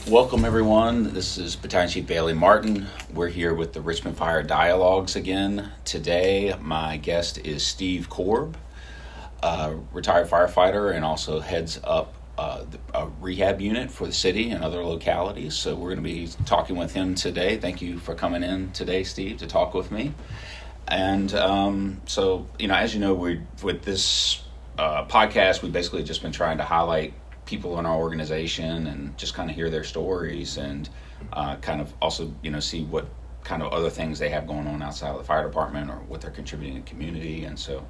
Welcome everyone. This is Battalion Chief Bailey Martin. We're here with the Richmond Fire Dialogues again. Today my guest is Steve Korb, retired firefighter and also heads up a rehab unit for the city and other localities. So we're going to be talking with him today. Thank you for coming in today, Steve, to talk with me. And as you know, with this podcast, we've basically just been trying to highlight people in our organization and just kind of hear their stories and kind of also, see what kind of other things they have going on outside of the fire department or what they're contributing to the community. And so,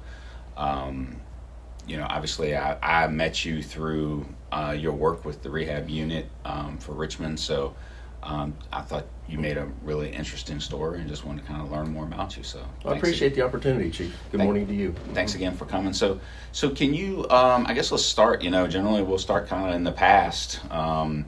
obviously I met you through your work with the rehab unit for Richmond. So I thought you made a really interesting story and just wanted to kind of learn more about you. So I appreciate the opportunity, Chief. Good morning to you. Thanks again for coming. So can you, I guess let's start, generally we'll start kind of in the past. Can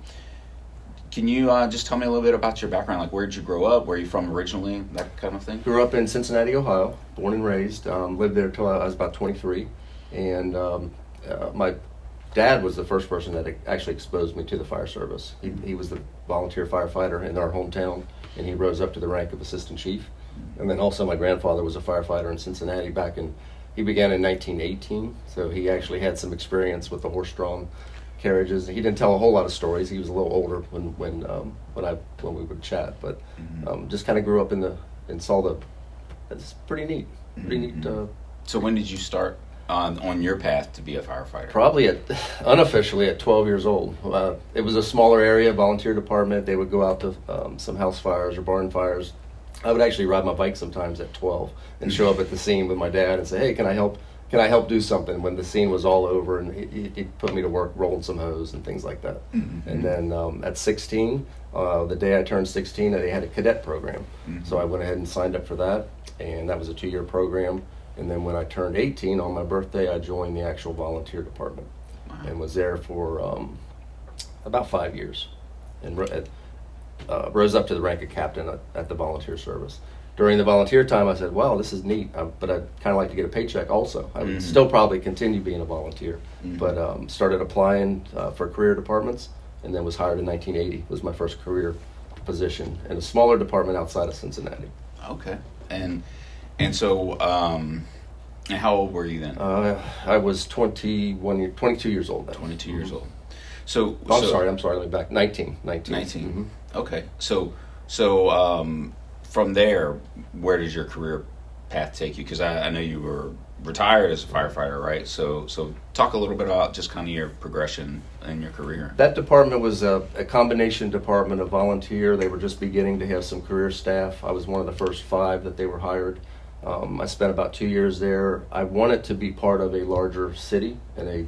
you just tell me a little bit about your background? Like, where did you grow up? Where are you from originally? That kind of thing? Grew up in Cincinnati, Ohio, born and raised. Lived there till I was about 23. And my dad was the first person that actually exposed me to the fire service. He was the volunteer firefighter in our hometown, and he rose up to the rank of assistant chief. And then also my grandfather was a firefighter in Cincinnati he began in 1918, so he actually had some experience with the horse-drawn carriages. He didn't tell a whole lot of stories. He was a little older when we would chat, but just kind of grew up and saw it's pretty neat. So when did you start on your path to be a firefighter? Probably unofficially at 12 years old. It was a smaller area, volunteer department. They would go out to some house fires or barn fires. I would actually ride my bike sometimes at 12 and show up at the scene with my dad and say, "Hey, can I help do something?" When the scene was all over, and he'd put me to work rolling some hose and things like that. Mm-hmm. And then at 16, the day I turned 16, they had a cadet program. Mm-hmm. So I went ahead and signed up for that, and that was a 2-year program. And then when I turned 18 on my birthday, I joined the actual volunteer department. Wow. And was there for about 5 years, and rose up to the rank of captain at the volunteer service. During the volunteer time, I said, "Wow, this is neat, but I'd kind of like to get a paycheck also." I would still probably continue being a volunteer, but started applying for career departments, and then was hired in 1980. It was my first career position in a smaller department outside of Cincinnati. Okay, and so, and how old were you then? I was 22 years old then. 22 years old. So I'm sorry, let me back. 19. 19. Mm-hmm. Okay. So from there, where does your career path take you? Because I know you were retired as a firefighter, right? So talk a little bit about just kind of your progression in your career. That department was a combination department of volunteer. They were just beginning to have some career staff. I was one of the first 5 that they were hired. I spent about 2 years there. I wanted to be part of a larger city and a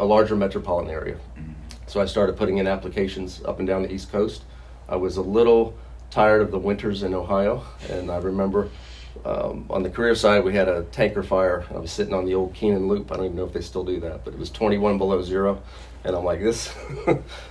larger metropolitan area. Mm-hmm. So I started putting in applications up and down the East Coast. I was a little tired of the winters in Ohio, and I remember on the career side we had a tanker fire. I was sitting on the old Keenan Loop. I don't even know if they still do that, but it was 21 below zero. And I'm like,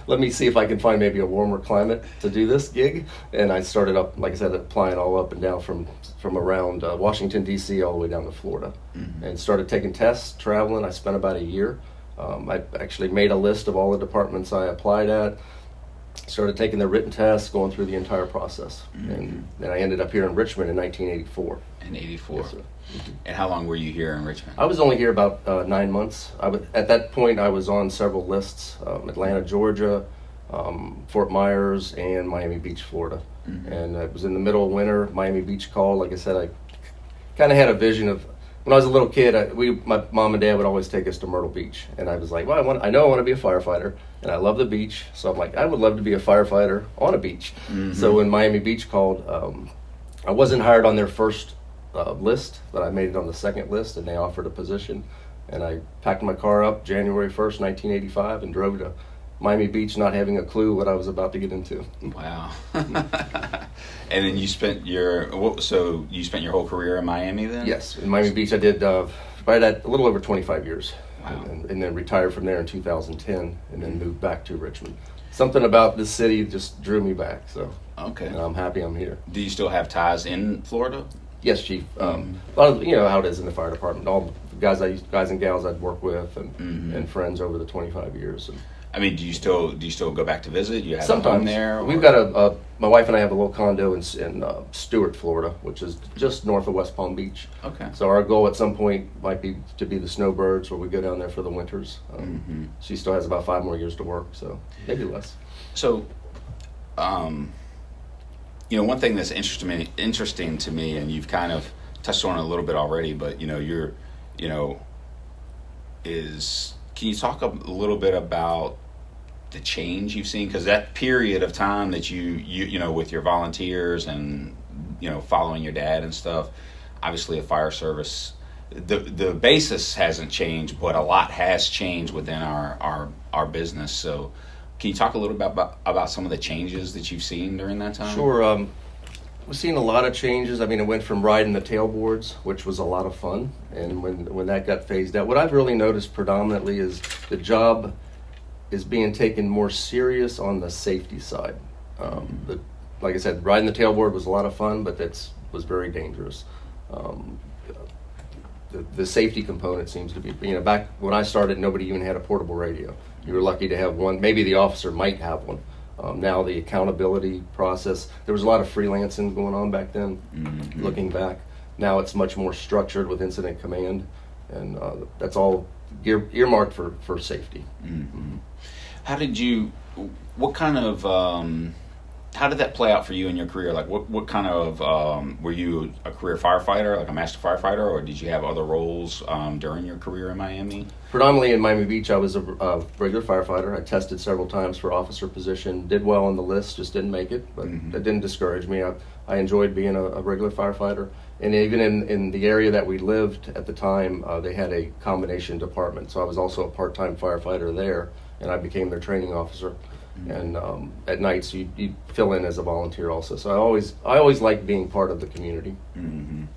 let me see if I can find maybe a warmer climate to do this gig. And I started up, like I said, applying all up and down from around Washington, D.C. all the way down to Florida. Mm-hmm. And started taking tests, traveling. I spent about a year. I actually made a list of all the departments I applied at, started taking the written tests, going through the entire process. Mm-hmm. And then I ended up here in Richmond in 1984. In 84. Yes, sir. Mm-hmm. And how long were you here in Richmond? I was only here about 9 months. At that point, I was on several lists, Atlanta, Georgia, Fort Myers, and Miami Beach, Florida. Mm-hmm. And it was in the middle of winter. Miami Beach called. Like I said, I kind of had a vision of, when I was a little kid, my mom and dad would always take us to Myrtle Beach. And I was like, well, I know I want to be a firefighter, and I love the beach. So I'm like, I would love to be a firefighter on a beach. Mm-hmm. So when Miami Beach called, I wasn't hired on their first list, but I made it on the second list, and they offered a position. And I packed my car up January 1st, 1985, and drove to Miami Beach, not having a clue what I was about to get into. Wow. And then you spent your whole career in Miami then? Yes, in Miami Beach I did right at a little over 25 years. Wow. And then retired from there in 2010, and then moved back to Richmond. Something about this city just drew me back, so okay. And I'm happy I'm here. Do you still have ties in Florida? Yes, Chief. A lot of how it is in the fire department. All the guys and gals I'd worked with, and friends over the 25 years. And I mean, do you still go back to visit? You have a Sometimes home there? we've or- got my wife and I have a little condo in Stewart, Florida, which is just north of West Palm Beach. Okay. So our goal at some point might be to be the snowbirds, where we go down there for the winters. She still has about 5 more years to work, so maybe less. So, one thing that's interesting to me, and you've kind of touched on it a little bit already, but can you talk a little bit about the change you've seen? Because that period of time that you with your volunteers and following your dad and stuff, obviously the fire service, the basis hasn't changed, but a lot has changed within our business. So can you talk a little bit about some of the changes that you've seen during that time? Sure. We've seen a lot of changes. I mean, it went from riding the tailboards, which was a lot of fun, and when that got phased out, what I've really noticed predominantly is the job is being taken more serious on the safety side. Like I said, riding the tailboard was a lot of fun, but that was very dangerous. The safety component seems to be, back when I started, nobody even had a portable radio. You were lucky to have one. Maybe the officer might have one. Now the accountability process, there was a lot of freelancing going on back then. Looking back, now it's much more structured with incident command, and that's all earmarked for safety. How did how did that play out for you in your career? Like, what kind of, were you a career firefighter, like a master firefighter, or did you have other roles during your career in Miami? Predominantly in Miami Beach, I was a regular firefighter. I tested several times for officer position, did well on the list, just didn't make it, but that didn't discourage me. I enjoyed being a regular firefighter. And even in the area that we lived at the time, they had a combination department. So I was also a part-time firefighter there, and I became their training officer. And at nights you fill in as a volunteer also. So I always liked being part of the community.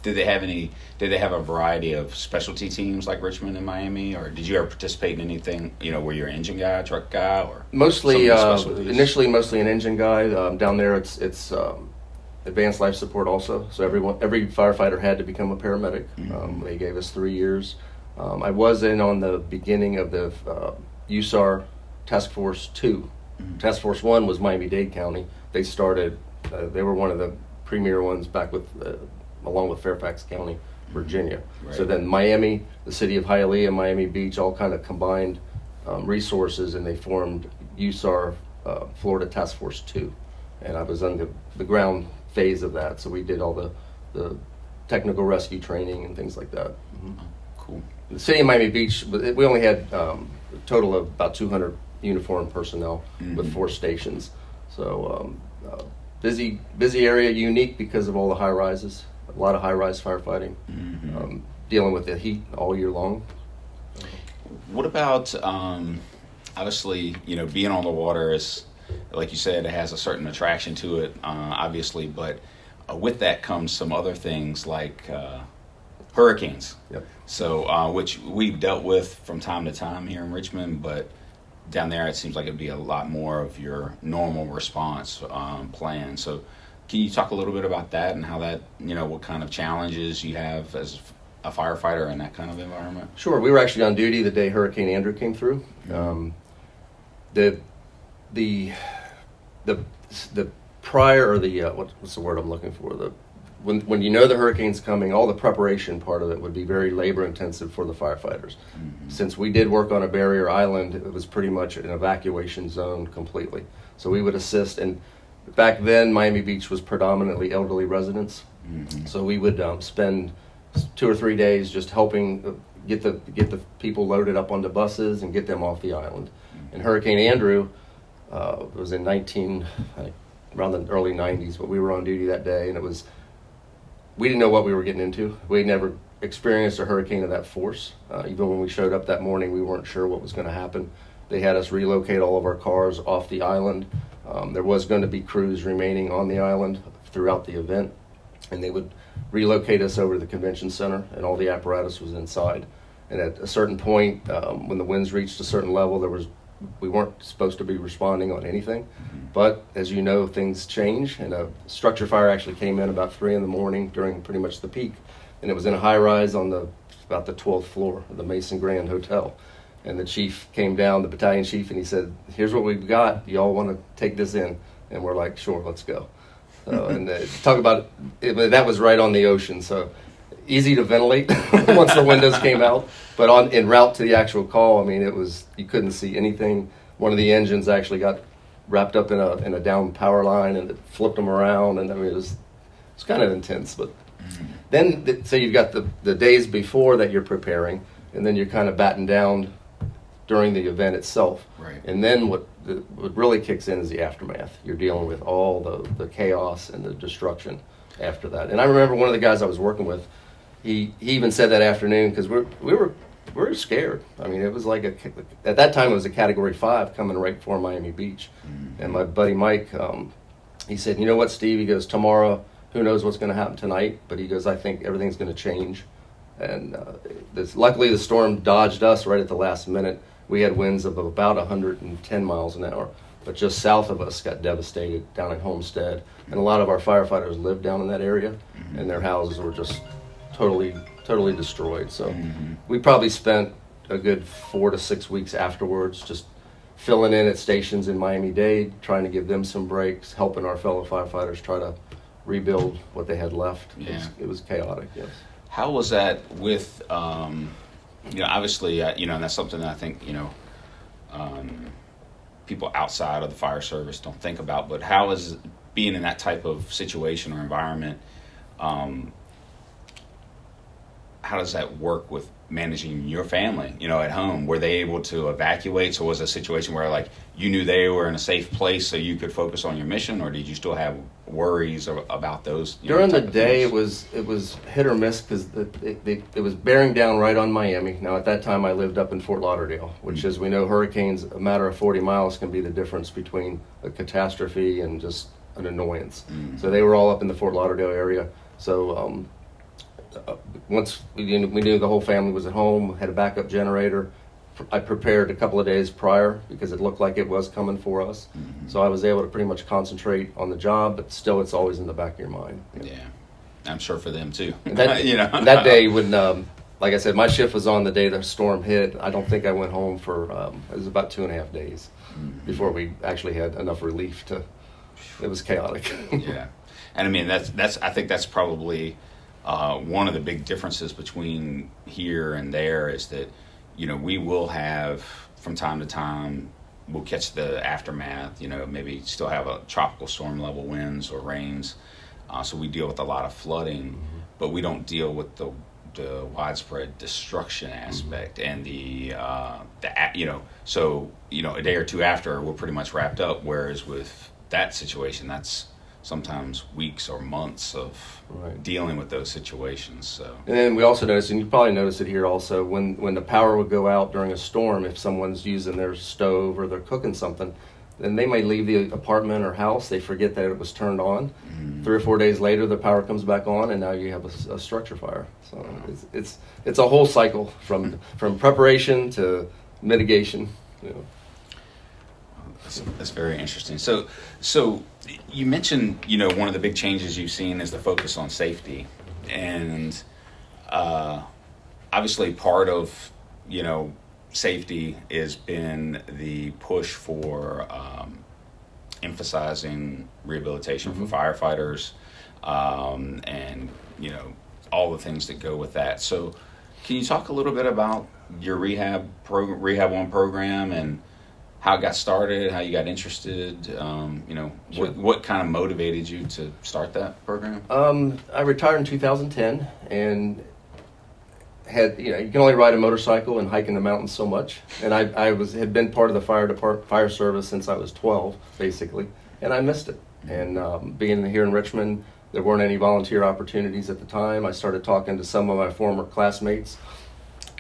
Did they have a variety of specialty teams like Richmond and Miami, or did you ever participate in anything, were you an engine guy, truck guy, or mostly initially mostly an engine guy. Down there it's advanced life support also. So every firefighter had to become a paramedic. They gave us 3 years. I was in on the beginning of the USAR Task Force 2. Task Force 1 was Miami-Dade County. They started, they were one of the premier ones back along with Fairfax County, Virginia. Right. So then Miami, the city of Hialeah, Miami Beach all kind of combined resources, and they formed USAR Florida Task Force 2. And I was on the ground phase of that, so we did all the technical rescue training and things like that. Cool. The city of Miami Beach, we only had a total of about 200 uniformed personnel with 4 stations. So busy area, unique because of all the high rises, a lot of high rise firefighting, dealing with the heat all year long. What about obviously being on the water is, like you said, it has a certain attraction to it, obviously, but with that comes some other things like hurricanes. Yep. So which we've dealt with from time to time here in Richmond, but down there it seems like it'd be a lot more of your normal response plan. So can you talk a little bit about that and how that, what kind of challenges you have as a firefighter in that kind of environment? Sure. We were actually on duty the day Hurricane Andrew came through. The prior, or the what's the word I'm looking for? When the hurricane's coming, all the preparation part of it would be very labor intensive for the firefighters. Since we did work on a barrier island, it was pretty much an evacuation zone completely. So we would assist, and back then Miami Beach was predominantly elderly residents. So we would spend 2 or 3 days just helping get the people loaded up onto buses and get them off the island. And Hurricane Andrew was in around the early 90s, but we were on duty that day, and we didn't know what we were getting into. We had never experienced a hurricane of that force. Even when we showed up that morning, we weren't sure what was going to happen. They had us relocate all of our cars off the island. There was going to be crews remaining on the island throughout the event, and they would relocate us over to the convention center, and all the apparatus was inside. And at a certain point, when the winds reached a certain level, we weren't supposed to be responding on anything. But as you know, things change, and a structure fire actually came in about 3 a.m. during pretty much the peak, and it was in a high rise on about the 12th floor of the Mason Grand Hotel. And the chief came down, the battalion chief, and he said, "Here's what we've got. Y'all want to take this in?" And we're like, "Sure, let's go." So, and talk about it, that was right on the ocean, so easy to ventilate once the windows came out. But en route to the actual call, I mean, you couldn't see anything. One of the engines actually got wrapped up in a down power line, and it flipped them around, and I mean, it was kind of intense. But then, so you've got the days before that you're preparing, and then you're kind of battened down during the event itself. Right. And then what really kicks in is the aftermath. You're dealing with all the chaos and the destruction after that. And I remember one of the guys I was working with, he even said that afternoon, because we were scared. I mean, it was like at that time it was a Category 5 coming right for Miami Beach. And my buddy Mike, he said, "You know what, Steve?" He goes, "Tomorrow, who knows what's going to happen tonight?" But he goes, "I think everything's going to change." And luckily the storm dodged us right at the last minute. We had winds of about 110 miles an hour, but just south of us got devastated down in Homestead. And a lot of our firefighters lived down in that area, and their houses were just totally destroyed. So we probably spent a good 4 to 6 weeks afterwards just filling in at stations in Miami-Dade, trying to give them some breaks, helping our fellow firefighters try to rebuild what they had left. Yeah. It was chaotic, yes. How was that with, obviously, and that's something that I think, people outside of the fire service don't think about, but how is being in that type of situation or environment, how does that work with managing your family, at home? Were they able to evacuate? So was it a situation where, like, you knew they were in a safe place so you could focus on your mission, or did you still have worries about those? During the day, it was hit or miss, because it was bearing down right on Miami. Now, at that time, I lived up in Fort Lauderdale, which, as we know, hurricanes, a matter of 40 miles can be the difference between a catastrophe and just an annoyance. So they were all up in the Fort Lauderdale area. So once we knew the whole family was at home, had a backup generator, I prepared a couple of days prior because it looked like it was coming for us. So I was able to pretty much concentrate on the job, but still it's always in the back of your mind. Yeah, I'm sure for them too. That day when, like I said, my shift was on the day the storm hit. I don't think I went home for, it was about 2.5 days before we actually had enough relief it was chaotic. Yeah, and I mean, I think that's probably one of the big differences between here and there is that, we will have, from time to time, we'll catch the aftermath, maybe still have a tropical storm level winds or rains. So we deal with a lot of flooding, but we don't deal with the widespread destruction aspect and so, a day or two after, we're pretty much wrapped up. Whereas with that situation, that's sometimes weeks or months of dealing with those situations. So, and then we also noticed, and you probably noticed it here also, when the power would go out during a storm, if someone's using their stove or they're cooking something, then they may leave the apartment or house, they forget that it was turned on. 3 or 4 days later, the power comes back on, and now you have a structure fire. So it's a whole cycle from preparation to mitigation. That's very interesting. So you mentioned, one of the big changes you've seen is the focus on safety, and obviously part of, safety has been the push for emphasizing rehabilitation for firefighters, and all the things that go with that. So can you talk a little bit about your Rehab 1 program and how it got started, how you got interested, Sure. what kind of motivated you to start that program? I retired in 2010 and had, you can only ride a motorcycle and hike in the mountains so much. And I had been part of the fire service since I was 12, basically, and I missed it. And being here in Richmond, there weren't any volunteer opportunities at the time. I started talking to some of my former classmates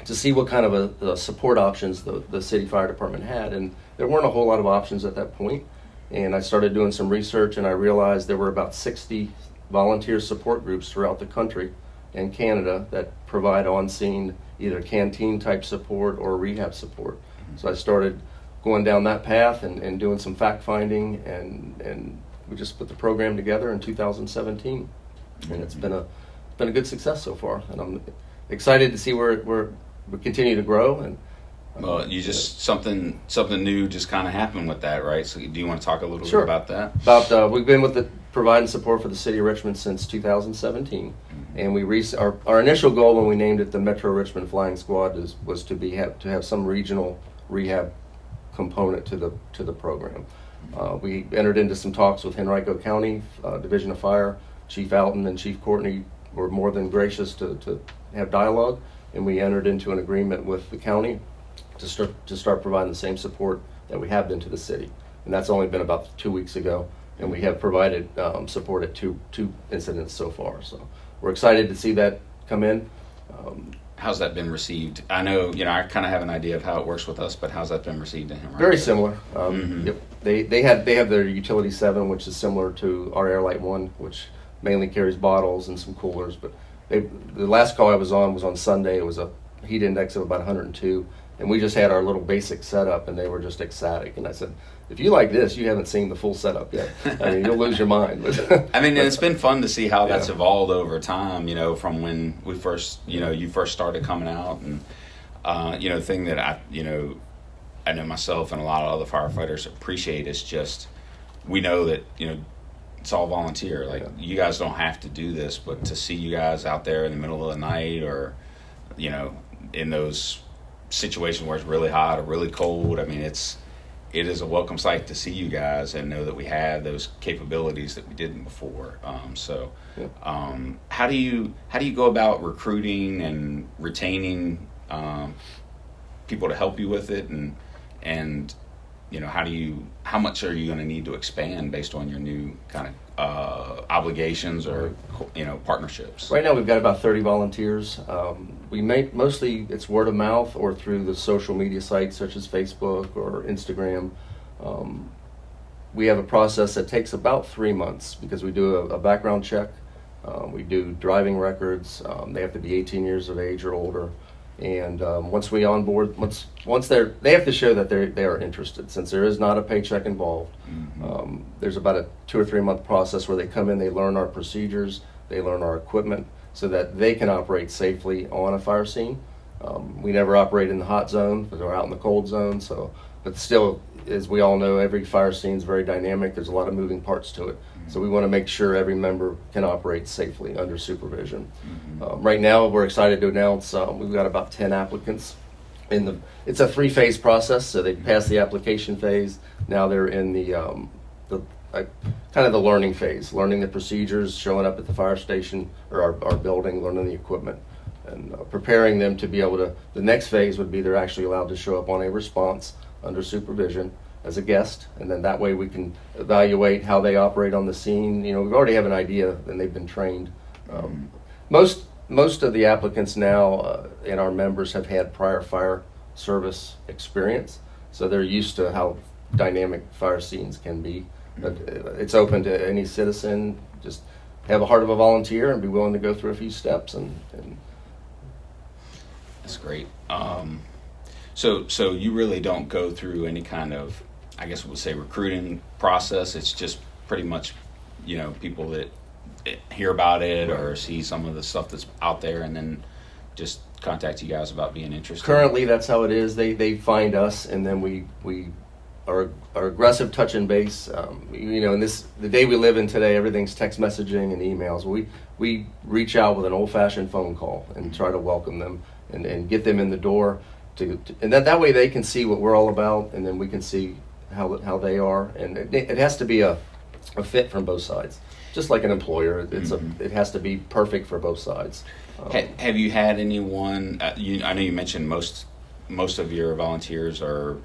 to see what kind of support options the city fire department had, and there weren't a whole lot of options at that point. And I started doing some research, and I realized there were about 60 volunteer support groups throughout the country and Canada that provide on-scene either canteen type support or rehab support. So I started going down that path and doing some fact finding, and we just put the program together in 2017, and it's been a good success so far, and I'm excited to see where we continue to grow. And Well, you just something new just kind of happened with that, right? So, do you want to talk a little Sure. bit about that? We've been providing support for the City of Richmond since 2017, and our initial goal when we named it the Metro Richmond Flying Squad was to have some regional rehab component to the program. We entered into some talks with Henrico County Division of Fire. Chief Alton and Chief Courtney were more than gracious to have dialogue, and we entered into an agreement with the county to start providing the same support that we have been to the city. And that's only been about 2 weeks ago, and we have provided support at two incidents so far. So we're excited to see that come in. How's that been received? I know, I kind of have an idea of how it works with us, but how's that been received in him? Right? Very similar. Yep. They have their Utility 7, which is similar to our Airlight 1, which mainly carries bottles and some coolers. But the last call I was on Sunday. It was a heat index of about 102, and we just had our little basic setup, and they were just ecstatic. And I said, if you like this, you haven't seen the full setup yet. I mean, you'll lose your mind. I mean, it's been fun to see how that's evolved over time, from when we first, you first started coming out. And, the thing that I know myself and a lot of other firefighters appreciate is just, we know that, it's all volunteer. Like, you guys don't have to do this, but to see you guys out there in the middle of the night or, in those situations where it's really hot or really cold, I mean, it is a welcome sight to see you guys and know that we have those capabilities that we didn't before. How do you go about recruiting and retaining people to help you with it, and how much are you going to need to expand based on your new kind of obligations or partnerships? Right now we've got about 30 volunteers. We make mostly it's word of mouth or through the social media sites such as Facebook or Instagram. We have a process that takes about 3 months because we do a background check. We do driving records. They have to be 18 years of age or older. And once we onboard, once they have to show that they are interested. Since there is not a paycheck involved, there's about a 2 or 3 month process where they come in, they learn our procedures, they learn our equipment, so that they can operate safely on a fire scene. We never operate in the hot zone, but we're out in the cold zone. But still, as we all know, every fire scene is very dynamic. There's a lot of moving parts to it. So we want to make sure every member can operate safely under supervision. Right now, we're excited to announce we've got about 10 applicants. It's a 3-phase process. So they pass the application phase. Now they're in the kind of the learning phase, learning the procedures, showing up at the fire station or our building, learning the equipment, and preparing them to be able to. The next phase would be they're actually allowed to show up on a response under supervision as a guest, and then that way we can evaluate how they operate on the scene. We already have an idea, and they've been trained. Most of the applicants now and our members have had prior fire service experience, so they're used to how dynamic fire scenes can be. But it's open to any citizen. Just have a heart of a volunteer and be willing to go through a few steps. And that's great. So you really don't go through any kind of, I guess we'll say, recruiting process. It's just pretty much, people that hear about it or see some of the stuff that's out there and then just contact you guys about being interested. Currently, that's how it is. They find us, and then we are aggressive touch and base. In the day we live in today, everything's text messaging and emails. We reach out with an old-fashioned phone call and try to welcome them and get them in the door. And that way they can see what we're all about, and then we can see how they are. And it has to be a fit from both sides. Just like an employer, it has to be perfect for both sides. Have you had anyone? I know you mentioned most of your volunteers are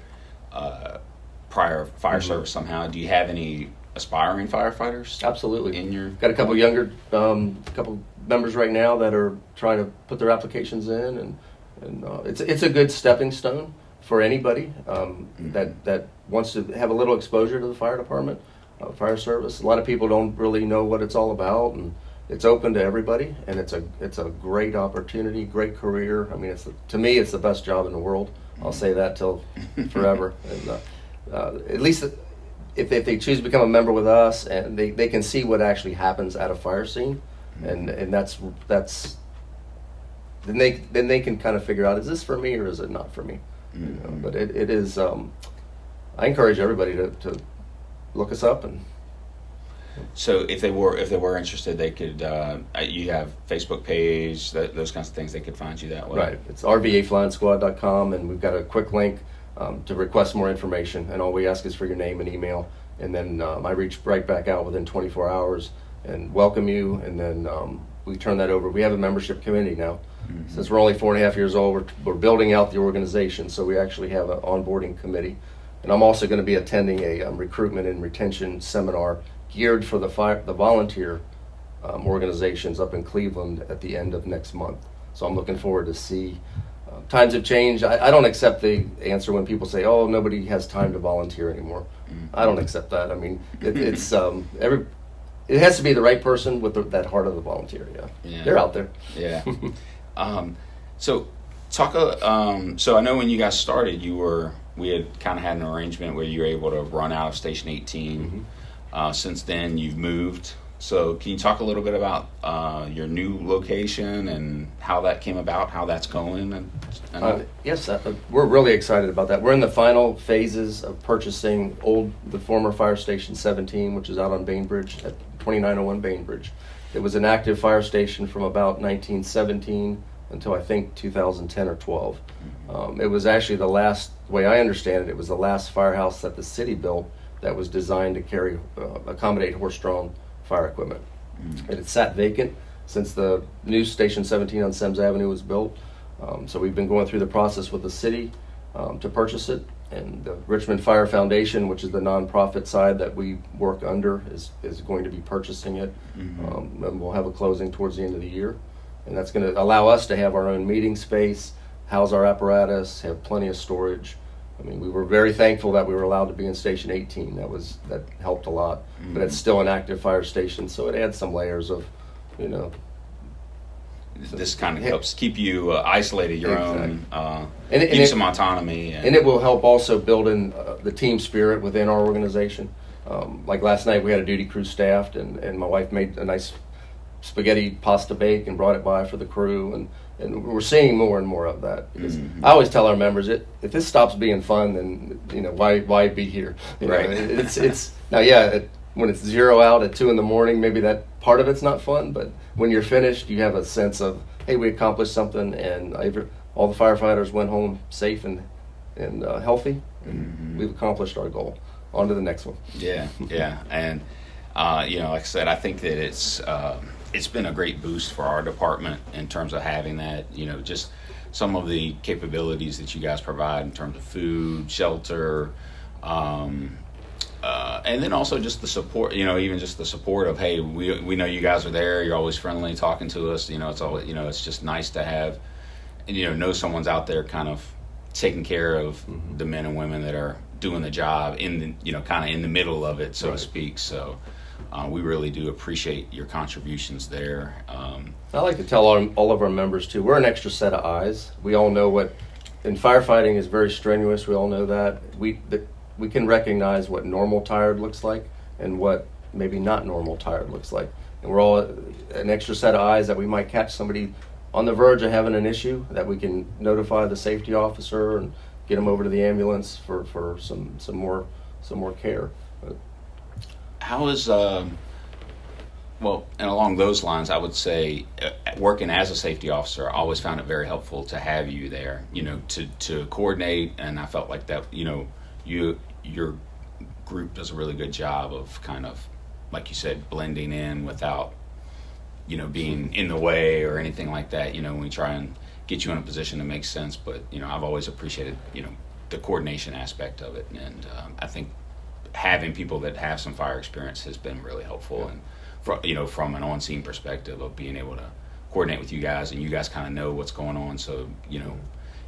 prior fire service somehow. Do you have any aspiring firefighters? Absolutely. Got a couple younger, couple members right now that are trying to put their applications in, and it's a good stepping stone for anybody that wants to have a little exposure to the fire department, fire service. A lot of people don't really know what it's all about, and it's open to everybody, and it's a great opportunity, great career. I mean, to me, it's the best job in the world. I'll say that till forever. And at least if they choose to become a member with us, and they can see what actually happens at a fire scene, and then they can kind of figure out, is this for me or is it not for me? But it is. I encourage everybody to look us up. And so if they were interested, they could. You have Facebook page, those kinds of things. They could find you that way. Right. It's rvaflyingsquad.com, and we've got a quick link to request more information. And all we ask is for your name and email, and then I reach right back out within 24 hours and welcome you. And then we turn that over. We have a membership committee now. Since we're only 4.5 years old, we're building out the organization, so we actually have an onboarding committee. And I'm also going to be attending a recruitment and retention seminar geared for the volunteer organizations up in Cleveland at the end of next month. So I'm looking forward to see. Times have changed. I don't accept the answer when people say, "Oh, nobody has time to volunteer anymore." I don't accept that. I mean, it has to be the right person with that heart of the volunteer. Yeah. They're out there. Yeah. So talk. So I know when you guys started, we had kind of had an arrangement where you were able to run out of Station 18. Since then, you've moved. So can you talk a little bit about your new location and how that came about, how that's going? Yes, we're really excited about that. We're in the final phases of purchasing the former Fire Station 17, which is out on Bainbridge at 2901 Bainbridge. It was an active fire station from about 1917 until I think 2010 or 12. It was actually the last, the way I understand it, it was the last firehouse that the city built that was designed to accommodate horse-drawn fire equipment. It had sat vacant since the new Station 17 on Semmes Avenue was built. So we've been going through the process with the city to purchase it. And the Richmond Fire Foundation, which is the nonprofit side that we work under, is going to be purchasing it. And we'll have a closing towards the end of the year. And that's going to allow us to have our own meeting space, house our apparatus, have plenty of storage. I mean, we were very thankful that we were allowed to be in Station 18. That helped a lot. But it's still an active fire station, so it adds some layers of, This kind of helps keep you isolated, your own, and give you some autonomy. And it will help also build in the team spirit within our organization. Like last night, we had a duty crew staffed, and my wife made a nice spaghetti pasta bake and brought it by for the crew, and we're seeing more and more of that. Because I always tell our members, if this stops being fun, then why be here? Right. It's now, when it's 0 out at 2 a.m, maybe that part of it's not fun, but when you're finished, you have a sense of, hey, we accomplished something, and all the firefighters went home safe and healthy, and we've accomplished our goal. On to the next one. Yeah, and like I said, I think that it's been a great boost for our department in terms of having that. Just some of the capabilities that you guys provide in terms of food, shelter. And then also just the support, even just the support of, hey, we know you guys are there. You're always friendly talking to us. It's always, it's just nice to have, know someone's out there kind of taking care of the men and women that are doing the job kind of in the middle of it, so to speak. So we really do appreciate your contributions there. I like to tell all of our members too, we're an extra set of eyes. We all know and firefighting is very strenuous. We all know that. We can recognize what normal tired looks like and what maybe not normal tired looks like. And we're all an extra set of eyes that we might catch somebody on the verge of having an issue, that we can notify the safety officer and get them over to the ambulance for some more care. How is and along those lines, I would say working as a safety officer, I always found it very helpful to have you there, to coordinate, and I felt like that, your group does a really good job of kind of, like you said, blending in without, being in the way or anything like that, when we try and get you in a position that makes sense. But, I've always appreciated, the coordination aspect of it. And I think having people that have some fire experience has been really helpful. And, from an on-scene perspective of being able to coordinate with you guys, and you guys kind of know what's going on. So,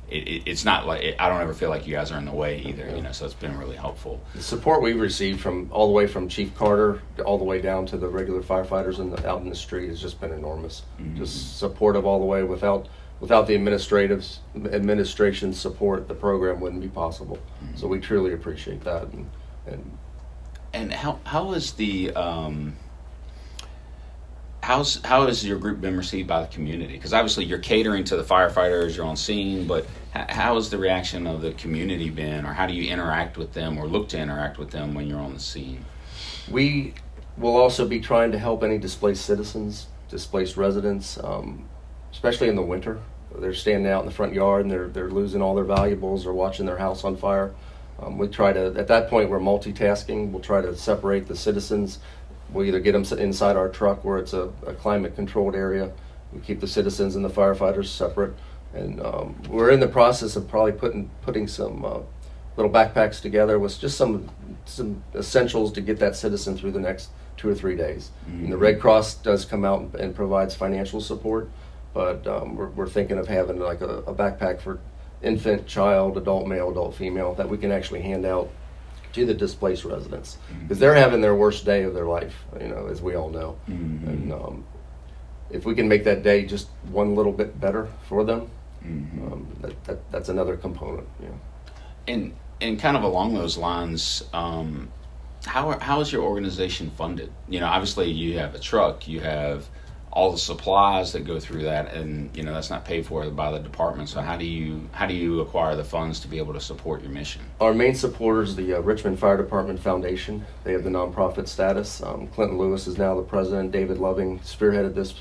it's not like I don't ever feel like you guys are in the way either, so it's been really helpful. The support we've received from all the way from Chief Carter all the way down to the regular firefighters out in the street has just been enormous. Just supportive all the way. Without the administration's support, the program wouldn't be possible. So we truly appreciate that. And how is the how has your group been received by the community? Because obviously you're catering to the firefighters, you're on scene, but How has the reaction of the community been, or how do you interact with them or look to interact with them when you're on the scene? We will also be trying to help any displaced citizens, displaced residents, especially in the winter. They're standing out in the front yard and they're losing all their valuables or watching their house on fire. We try to, at that point, we're multitasking. We'll try to separate the citizens. We'll either get them inside our truck where it's a climate-controlled area. We keep the citizens and the firefighters separate. And we're in the process of probably putting some little backpacks together with just some essentials to get that citizen through the next 2 or 3 days. And the Red Cross does come out and provides financial support, but we're thinking of having like a backpack for infant, child, adult male, adult female that we can actually hand out to the displaced residents, because they're having their worst day of their life, as we all know. And if we can make that day just one little bit better for them, that's another component. And kind of along those lines, how is your organization funded? Obviously you have a truck, you have all the supplies that go through that, and that's not paid for by the department. So how do you acquire the funds to be able to support your mission? Our main supporter is the Richmond Fire Department Foundation. They have the nonprofit status. Clinton Lewis is now the president. David Loving spearheaded this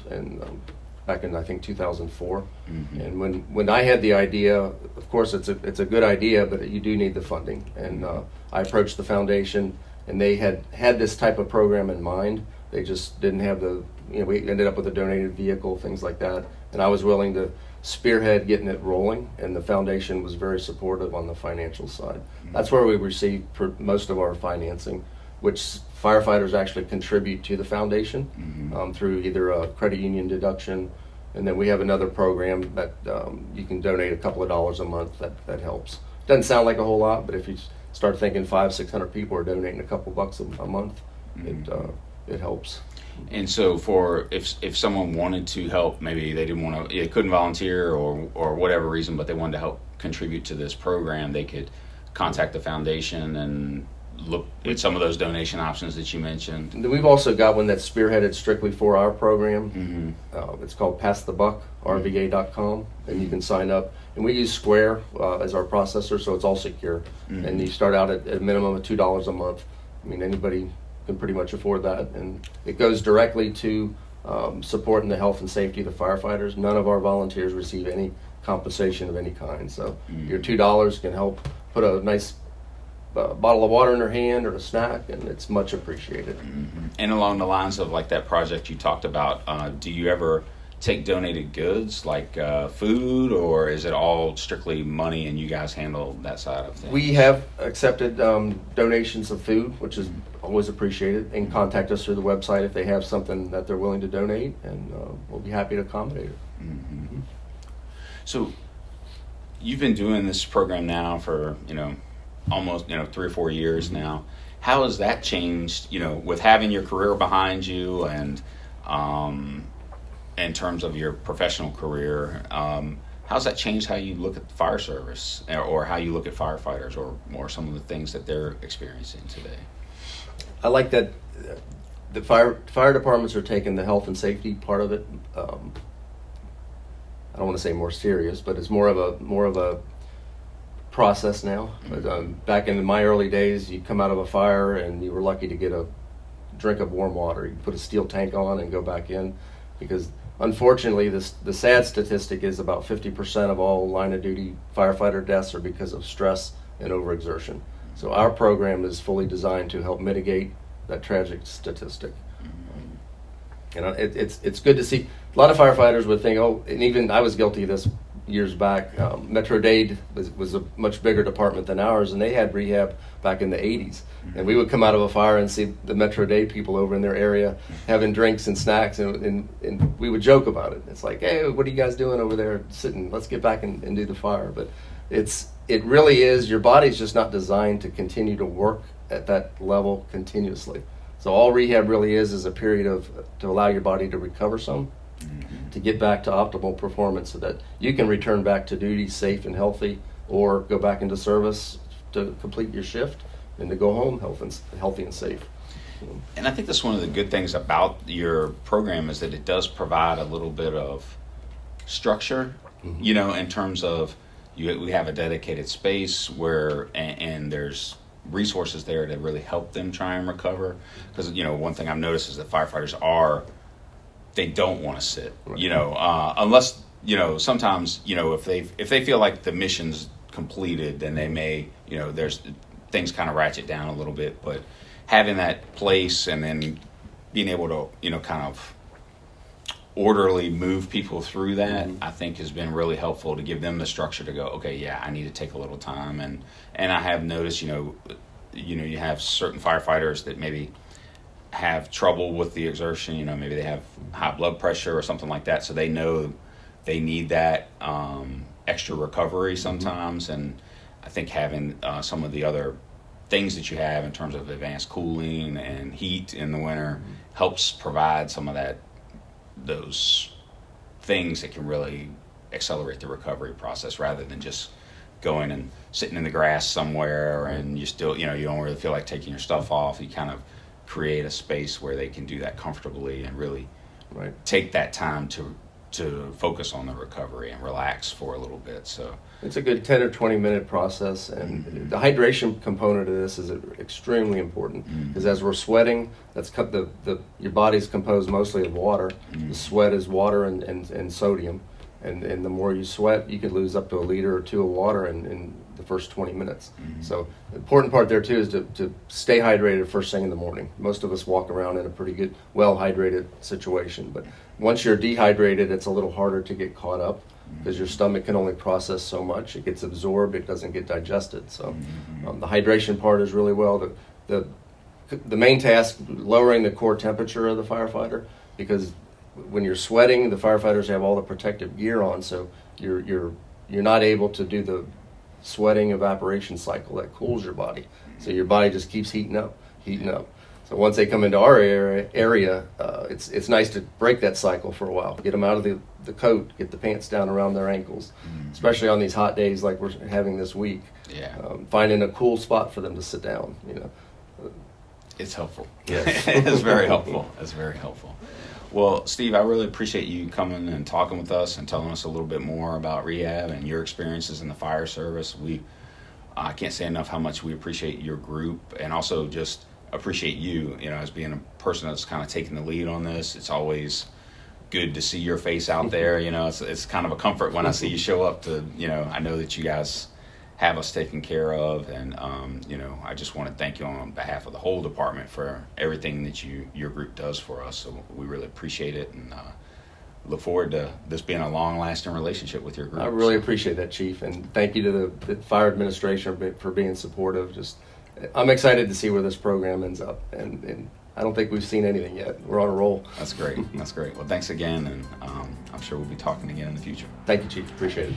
back in I think 2004. And when I had the idea, of course it's a good idea, but you do need the funding. And I approached the foundation, and they had this type of program in mind. They just didn't have we ended up with a donated vehicle, things like that. And I was willing to spearhead getting it rolling, and the foundation was very supportive on the financial side. That's where we receive most of our financing, which firefighters actually contribute to the foundation through either a credit union deduction, and then we have another program that you can donate a couple of dollars a month. That helps. Doesn't sound like a whole lot, but if you start thinking 500-600 people are donating a couple bucks a month, it helps. And so if someone wanted to help, maybe they couldn't volunteer or whatever reason, but they wanted to help contribute to this program, they could contact the foundation and look at some of those donation options that you mentioned. We've also got one that's spearheaded strictly for our program. It's called PassTheBuck.rva.com, and you can sign up. And we use Square as our processor, so it's all secure. And you start out at a minimum of $2 a month. Anybody can pretty much afford that, and it goes directly to supporting the health and safety of the firefighters. None of our volunteers receive any compensation of any kind, so your $2 can help put a nice bottle of water in their hand or a snack, and it's much appreciated. And along the lines of like that project you talked about, do you ever take donated goods like food, or is it all strictly money and you guys handle that side of things? We have accepted donations of food, which is always appreciated, and contact us through the website if they have something that they're willing to donate, and we'll be happy to accommodate it. So you've been doing this program now for almost 3 or 4 years now. How has that changed with having your career behind you, and in terms of your professional career, how's that changed how you look at the fire service, or how you look at firefighters, or some of the things that they're experiencing today? I like that the fire departments are taking the health and safety part of it. I don't want to say more serious, but it's more of a process now. But, back in my early days, you'd come out of a fire and you were lucky to get a drink of warm water. You'd put a steel tank on and go back in, because unfortunately the sad statistic is about 50% of all line of duty firefighter deaths are because of stress and overexertion. So our program is fully designed to help mitigate that tragic statistic. And it's good to see. A lot of firefighters would think, and even I was guilty of this years back. Metro-Dade was a much bigger department than ours, and they had rehab back in the 80s. And we would come out of a fire and see the Metro-Dade people over in their area having drinks and snacks, and we would joke about it. It's like, hey, what are you guys doing over there sitting? Let's get back and do the fire. But it really is, your body's just not designed to continue to work at that level continuously. So all rehab really is a period to allow your body to recover some, to get back to optimal performance, so that you can return back to duty safe and healthy, or go back into service to complete your shift and to go home healthy and safe. And I think that's one of the good things about your program, is that it does provide a little bit of structure, in terms of we have a dedicated space where, and there's resources there to really help them try and recover. Because, one thing I've noticed is that firefighters they don't want to sit, unless, sometimes, if they feel like the mission's completed, then they may, there's things kind of ratchet down a little bit. But having that place and then being able to, kind of orderly move people through that, I think has been really helpful to give them the structure to go, okay, yeah, I need to take a little time. And I have noticed, you have certain firefighters that maybe have trouble with the exertion, maybe they have high blood pressure or something like that. So they know they need that extra recovery sometimes. And I think having some of the other things that you have in terms of advanced cooling and heat in the winter helps provide some of those things that can really accelerate the recovery process, rather than just going and sitting in the grass somewhere and you still, you don't really feel like taking your stuff off. You kind of create a space where they can do that comfortably and really take that time to focus on the recovery and relax for a little bit. So it's a good 10 or 20 minute process, and the hydration component of this is extremely important, because as we're sweating, your body's composed mostly of water. The sweat is water and sodium, and the more you sweat, you could lose up to 1 liter or 2 of water in the first 20 minutes. So the important part there too is to stay hydrated first thing in the morning. Most of us walk around in a pretty good, well hydrated situation, but once you're dehydrated, it's a little harder to get caught up, because your stomach can only process so much. It gets absorbed, it doesn't get digested. So the hydration part is really well. The main task, lowering the core temperature of the firefighter, because when you're sweating, the firefighters have all the protective gear on, so you're not able to do the sweating evaporation cycle that cools your body. So your body just keeps heating up. So once they come into our area, it's nice to break that cycle for a while. Get them out of the coat, get the pants down around their ankles, especially on these hot days like we're having this week. Yeah. Finding a cool spot for them to sit down, It's helpful. Yes. It's very helpful. It's very helpful. Well, Steve, I really appreciate you coming and talking with us and telling us a little bit more about rehab and your experiences in the fire service. I can't say enough how much we appreciate your group, and also just appreciate you, as being a person that's kind of taking the lead on this. It's always good to see your face out there. It's kind of a comfort when I see you show up to, I know that you guys have us taken care of, and I just want to thank you on behalf of the whole department for everything that your group does for us. So we really appreciate it, and look forward to this being a long-lasting relationship with your group. I really appreciate that, Chief, and thank you to the fire administration for being supportive. I'm excited to see where this program ends up, and I don't think we've seen anything yet. We're on a roll. That's great. That's great. Well, thanks again, and I'm sure we'll be talking again in the future. Thank you, Chief. Appreciate it.